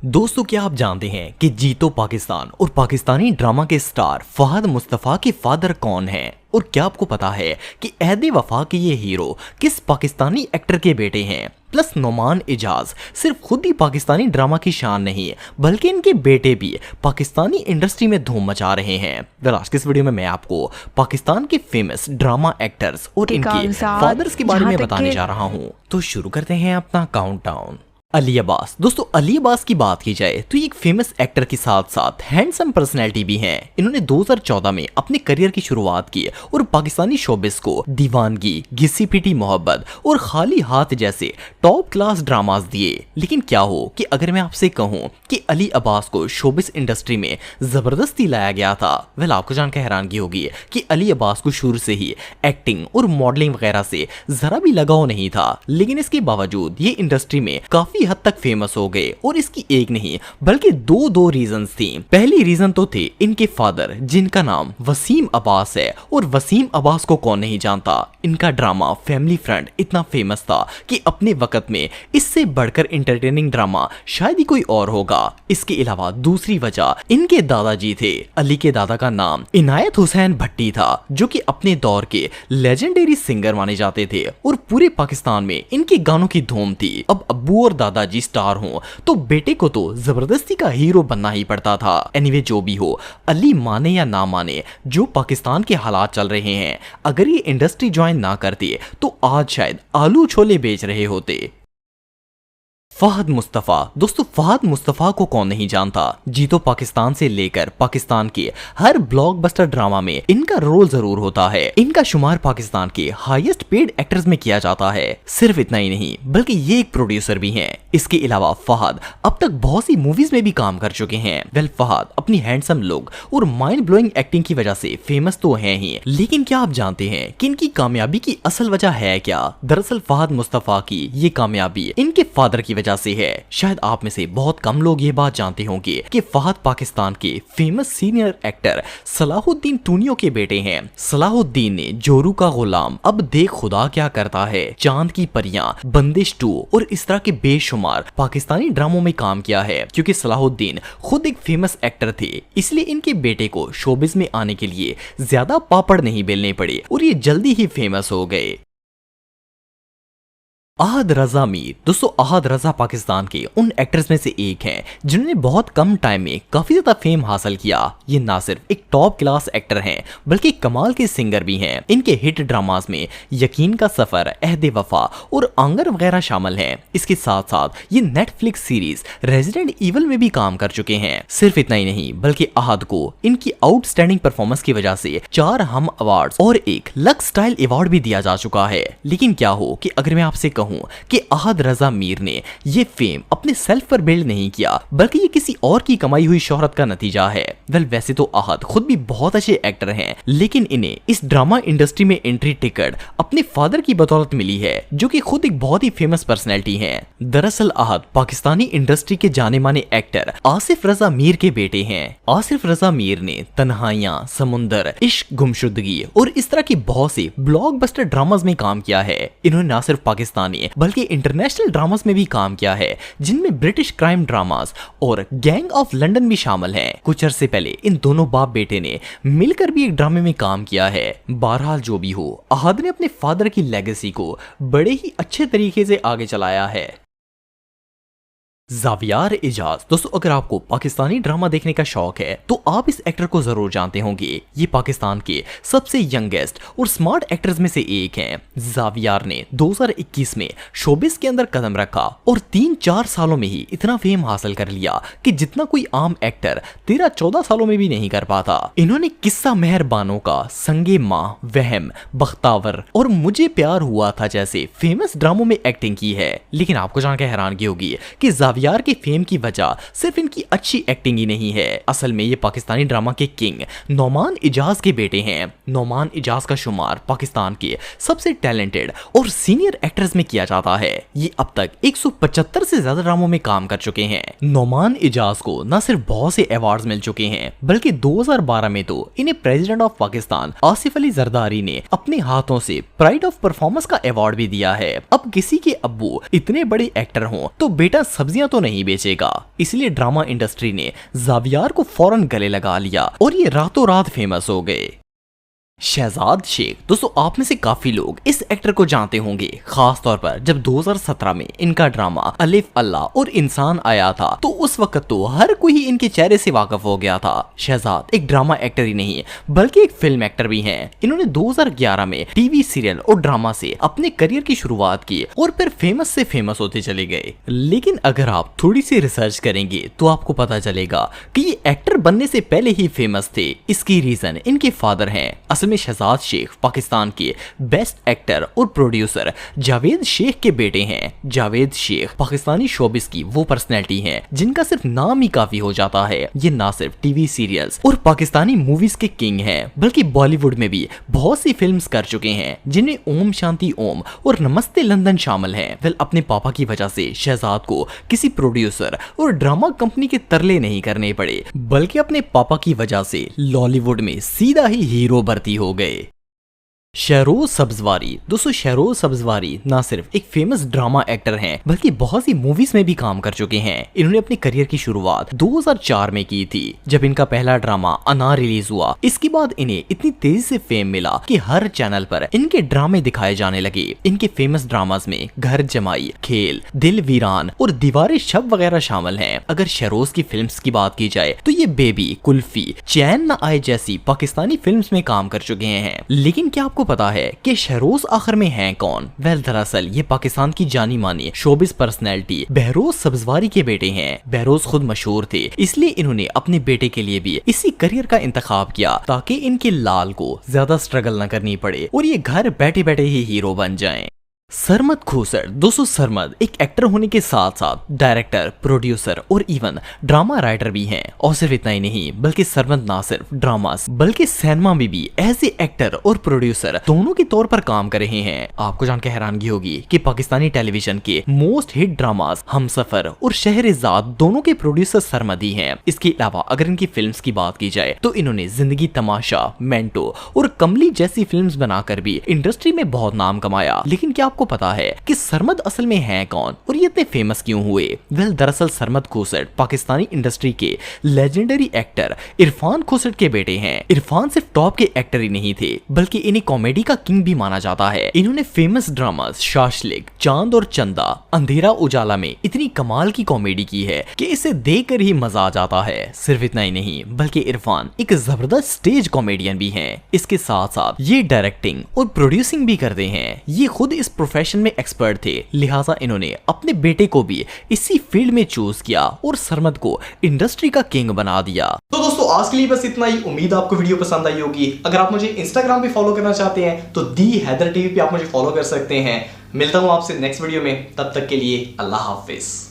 दोस्तों, क्या आप जानते हैं कि जीतो पाकिस्तान और पाकिस्तानी ड्रामा के स्टार फहद मुस्तफ़ा के फादर कौन हैं? और क्या आपको पता है कि अहद वफा के ये हीरो किस पाकिस्तानी एक्टर के बेटे हैं? प्लस नोमान इजाज सिर्फ खुद ही पाकिस्तानी ड्रामा की शान नहीं बल्कि इनके बेटे भी पाकिस्तानी इंडस्ट्री में धूम मचा रहे हैं। आज के इस वीडियो में मैं आपको पाकिस्तान के फेमस ड्रामा एक्टर्स और इनके फादर्स के बारे में बताने जा रहा हूँ। तो शुरू करते हैं अपना काउंटडाउन। अली अब्बास। दोस्तों, अली अब्बास की बात की जाए तो ये एक फेमस एक्टर के साथ साथ हैंडसम पर्सनैलिटी भी हैं। इन्होंने 2014 में अपने करियर की शुरुआत की और पाकिस्तानी शोबिस को दीवानगी, घिसी पिटी मोहब्बत और खाली हाथ जैसे टॉप क्लास ड्रामास दिए। लेकिन क्या हो कि अगर मैं आपसे कहूं कि अली अब्बास को शोबिस इंडस्ट्री में जबरदस्ती लाया गया था, आपको जानकर हैरानगी होगी कि अली अब्बास को शुरू से ही एक्टिंग और मॉडलिंग वगैरह से जरा भी लगाव नहीं था। लेकिन इसके बावजूद ये इंडस्ट्री में काफी हद तक फेमस हो गए और इसकी एक नहीं बल्कि दो रीजंस थी। पहली रीजन तो थे इनके फादर, जिनका नाम वसीम अब्बास है। और वसीम अब्बास को कौन नहीं जानता। इनका ड्रामा फैमिली फ्रेंड इतना फेमस था कि अपने वक्त में इससे बढ़कर एंटरटेनिंग ड्रामा शायद ही कोई और होगा। इसके अलावा दूसरी वजह इनके दादाजी थे। अली के दादा का नाम इनायत हुसैन भट्टी था, जो कि अपने दौर के लेजेंडरी सिंगर माने जाते थे और पूरे पाकिस्तान में इनके गानों की धूम थी। अब अब्बू और दादाजी स्टार हो तो बेटे को तो जबरदस्ती का हीरो बनना ही पड़ता था। एनीवे, जो भी हो, अली माने या ना माने, जो पाकिस्तान के हालात चल रहे हैं, अगर ये इंडस्ट्री ज्वाइन ना करते तो आज शायद आलू छोले बेच रहे होते। फहद मुस्तफ़ा। दोस्तों, फहद मुस्तफ़ा को कौन नहीं जानता। जीतो पाकिस्तान से लेकर पाकिस्तान के हर ब्लॉकबस्टर ड्रामा में इनका रोल जरूर होता है। इनका शुमार पाकिस्तान के हाईएस्ट पेड एक्टर्स में किया जाता है। सिर्फ इतना ही नहीं बल्कि ये एक प्रोड्यूसर भी हैं। इसके अलावा फहद अब तक बहुत सी मूवीज में भी काम कर चुके हैं। फहद अपनी हैंडसम लुक और माइंड ब्लोइंग एक्टिंग की वजह से फेमस तो हैं ही, लेकिन क्या आप जानते हैं कि इनकी कामयाबी की असल वजह है क्या? दरअसल फहद मुस्तफ़ा की ये कामयाबी इनके फादर की वजह से है। शायद आप में से बहुत कम लोग ये बात जानते होंगे कि फहद पाकिस्तान के famous senior actor Salahuddin Tunio के बेटे हैं। सलाहुद्दीन ने जोरू का गुलाम, अब देख खुदा क्या करता है, चांद की परियां, बंदिश 2 और इस तरह के बेशुमार पाकिस्तानी ड्रामों में काम किया है। क्योंकि सलाहुद्दीन खुद एक फेमस एक्टर थे, इसलिए इनके बेटे को शोबिस में आने के लिए ज्यादा पापड़ नहीं बेलने पड़े और ये जल्दी ही फेमस हो गए। अहद रजा मीर। दोस्तों, अहद रजा पाकिस्तान के उन एक्टर्स में से एक हैं जिन्होंने बहुत कम टाइम में काफी ज्यादा फेम हासिल किया। ये ना सिर्फ एक टॉप क्लास एक्टर हैं बल्कि कमाल के सिंगर भी हैं। इनके हिट ड्रामास में यकीन का सफर, अहद वफा और आंगर वगैरह शामिल हैं। इसके साथ साथ ये नेटफ्लिक्स सीरीज रेजिडेंट इवल में भी काम कर चुके हैं। सिर्फ इतना ही नहीं बल्कि अहद को इनकी आउटस्टैंडिंग परफॉर्मेंस की वजह से 4 हम अवार्ड्स और एक लक्स स्टाइल अवार्ड भी दिया जा चुका है। लेकिन क्या हो कि अगर मैं आपसे कहूं कि अहद रजा मीर ने ये फेम अपने सेल्फ पर बिल्ड नहीं किया बल्कि ये किसी और की कमाई हुई शोहरत का नतीजा है। वैसे तो अहद खुद भी बहुत अच्छे एक्टर हैं, लेकिन इन्हें इस ड्रामा इंडस्ट्री में एंट्री टिकट अपने फादर की बदौलत मिली है, जो कि खुद एक बहुत ही फेमस पर्सनैलिटी हैं। दरअसल अहद पाकिस्तानी इंडस्ट्री के जाने माने एक्टर आसिफ रजा मीर के बेटे हैं। आसिफ रजा मीर ने तन्हाइयां, समुंदर, इश्क, गुमशुदगी और इस तरह की बहुत सी ब्लॉकबस्टर ड्रामास में काम किया है। इन्होंने ना सिर्फ पाकिस्तानी बल्कि इंटरनेशनल ड्रामास में भी काम किया है, जिनमें ब्रिटिश क्राइम ड्रामास और गैंग ऑफ लंदन भी शामिल हैं। कुछ अरसे पहले इन दोनों बाप बेटे ने मिलकर भी एक ड्रामे में काम किया है। बहरहाल जो भी हो, अहद ने अपने फादर की लेगेसी को बड़े ही अच्छे तरीके से आगे चलाया है। ज़ावियार इजाज। दोस्तों, अगर आपको पाकिस्तानी ड्रामा देखने का शौक है तो आप इस एक्टर को जरूर जानते होंगे। ये पाकिस्तान के सबसे यंगेस्ट और स्मार्ट एक्टर्स में से एक हैं। ज़ावियार ने 2021 में शोबिस के अंदर कदम रखा और 3-4 सालों में ही इतना फेम हासिल कर लिया कि जितना कोई आम एक्टर 13-14 सालों में भी नहीं कर पाता। इन्होंने किस्सा मेहरबानों का, संगे माँ, वहम, बख्तावर और मुझे प्यार हुआ था जैसे फेमस ड्रामों में एक्टिंग की है। लेकिन आपको जानकर हैरानगी होगी कि ज़ावियार के फेम की वजह सिर्फ इनकी अच्छी एक्टिंग ही नहीं है। असल में ये पाकिस्तानी ड्रामा के किंग नोमान इजाज के बेटे हैं। नोमान इजाज का शुमार पाकिस्तान के सबसे टैलेंटेड और सीनियर एक्टर्स में किया जाता है। ये अब तक 175 से ज्यादा ड्रामों में काम कर चुके हैं। नोमान इजाज को न सिर्फ बहुत से अवार्ड्स मिल चुके हैं बल्कि 2012 में तो इन्हें प्रेसिडेंट ऑफ पाकिस्तान आसिफ अली जरदारी ने अपने हाथों से प्राइड ऑफ परफॉर्मेंस का अवार्ड भी दिया है। अब किसी के अब्बू इतने बड़े एक्टर हों तो बेटा सब्जियां कॉपियां तो नहीं बेचेगा, इसलिए ड्रामा इंडस्ट्री ने जावियर को फौरन गले लगा लिया और ये रातों रात फेमस हो गए। शहजाद शेख। दोस्तों आप में से काफी लोग इस एक्टर को जानते होंगे, खास तौर पर जब 2017 में इनका ड्रामा अलिफ अल्लाह और इंसान आया था तो उस वक्त तो हर कोई इनके चेहरे से वाकिफ हो गया था। शहजाद एक ड्रामा एक्टर ही नहीं बल्कि एक फिल्म एक्टर भी हैं। इन्होंने 2011 में टीवी सीरियल और ड्रामा से अपने करियर की शुरुआत की और फिर फेमस से फेमस होते चले गए। लेकिन अगर आप थोड़ी सी रिसर्च करेंगे तो आपको पता चलेगा कि ये एक्टर बनने से पहले ही फेमस थे। इसकी रीजन इनके फादर हैं। असल में शहजाद शेख पाकिस्तान के बेस्ट एक्टर और प्रोड्यूसर जावेद शेख के बेटे हैं। जावेद शेख पाकिस्तानी शोबिस की वो पर्सनैलिटी हैं जिनका सिर्फ नाम ही काफी हो जाता है। ये ना सिर्फ टीवी सीरियल्स और पाकिस्तानी मूवीज के किंग हैं बल्कि बॉलीवुड में भी बहुत सी फिल्म्स कर चुके हैं, जिनमें ओम शांति ओम और नमस्ते लंदन शामिल हैं। वेल अपने पापा की वजह से शहजाद को किसी प्रोड्यूसर और ड्रामा कंपनी के तरले नहीं करने पड़े, बल्कि अपने पापा की वजह से लॉलीवुड में सीधा ही हीरो भर्ती हो गए। शहरोज सब्जवारी। दोस्तों शहरोज सब्जवारी ना सिर्फ एक फेमस ड्रामा एक्टर हैं बल्कि बहुत सी मूवीज में भी काम कर चुके हैं। इन्होंने अपने करियर की शुरुआत 2004 में की थी जब इनका पहला ड्रामा अनार रिलीज हुआ। इसके बाद इन्हें इतनी तेजी से फेम मिला कि हर चैनल पर इनके ड्रामे दिखाए जाने लगे। इनके फेमस ड्रामास में घर जमाई, खेल, दिल वीरान और दीवारें शब वगैरह शामिल हैं। अगर शहरोज की फिल्म्स की बात की जाए तो ये बेबी, कुल्फी, चैन न आए जैसी पाकिस्तानी फिल्म्स में काम कर चुके हैं। लेकिन क्या आपको पता है कि शहरोज आखिर में हैं कौन? वेल दरअसल ये पाकिस्तान की जानी मानी शोबिस पर्सनैलिटी बहरोज सब्जवारी के बेटे हैं। बहरोज खुद मशहूर थे, इसलिए इन्होंने अपने बेटे के लिए भी इसी करियर का इंतखाब किया ताकि इनके लाल को ज्यादा स्ट्रगल न करनी पड़े और ये घर बैठे बैठे ही हीरो बन जाएं। सरमद खोसर। दोस्तों सरमद एक एक्टर होने के साथ साथ डायरेक्टर, प्रोड्यूसर और इवन ड्रामा राइटर भी हैं। और सिर्फ इतना ही नहीं बल्कि सरमद ना सिर्फ ड्रामास बल्कि सिनेमा में भी एज ए एक्टर और प्रोड्यूसर दोनों के तौर पर काम कर रहे हैं। आपको जानकर हैरानगी होगी कि पाकिस्तानी टेलीविजन के मोस्ट हिट ड्रामास हमसफर और शहरेजाद दोनों के प्रोड्यूसर सरमद ही हैं। इसके अलावा अगर इनकी फिल्म्स की बात की जाए तो इन्होंने जिंदगी तमाशा, मेंटो और कमली जैसी फिल्म्स बनाकर भी इंडस्ट्री में बहुत नाम कमाया। लेकिन क्या आपको पता है कि सरमद असल में हैं कौन और ये इतने फेमस क्यों हुए? वेल दरअसल सरमद खोसर पाकिस्तानी इंडस्ट्री के लेजेंडरी एक्टर इरफान खोसर के बेटे हैं। इरफान सिर्फ टॉप के एक्टर ही नहीं थे बल्कि इन्हें कॉमेडी का किंग भी माना जाता है। इन्होंने फेमस ड्रामास शाशलिक, चांद और चंदा, अंधेरा उजाला में इतनी कमाल की कॉमेडी की है कि इसे देखकर ही मजा आ जाता है। सिर्फ इतना ही नहीं बल्कि इरफान एक जबरदस्त स्टेज कॉमेडियन भी हैं। इसके साथ साथ ये डायरेक्टिंग और प्रोड्यूसिंग भी करते हैं। ये खुद इस प्रोफेशन में एक्सपर्ट थे, लिहाजा इन्होंने अपने बेटे को भी इसी फील्ड में चूज किया और सरमद को इंडस्ट्री का किंग बना दिया। तो दोस्तों आज के लिए बस इतना ही। उम्मीद आपको वीडियो पसंद आई होगी। अगर आप मुझे इंस्टाग्राम पे फॉलो करना चाहते हैं तो दी हैदर टीवी पे आप मुझे फॉलो कर सकते हैं। मिलता हूं आपसे नेक्स्ट वीडियो में, तब तक के लिए अल्लाह हाफिज।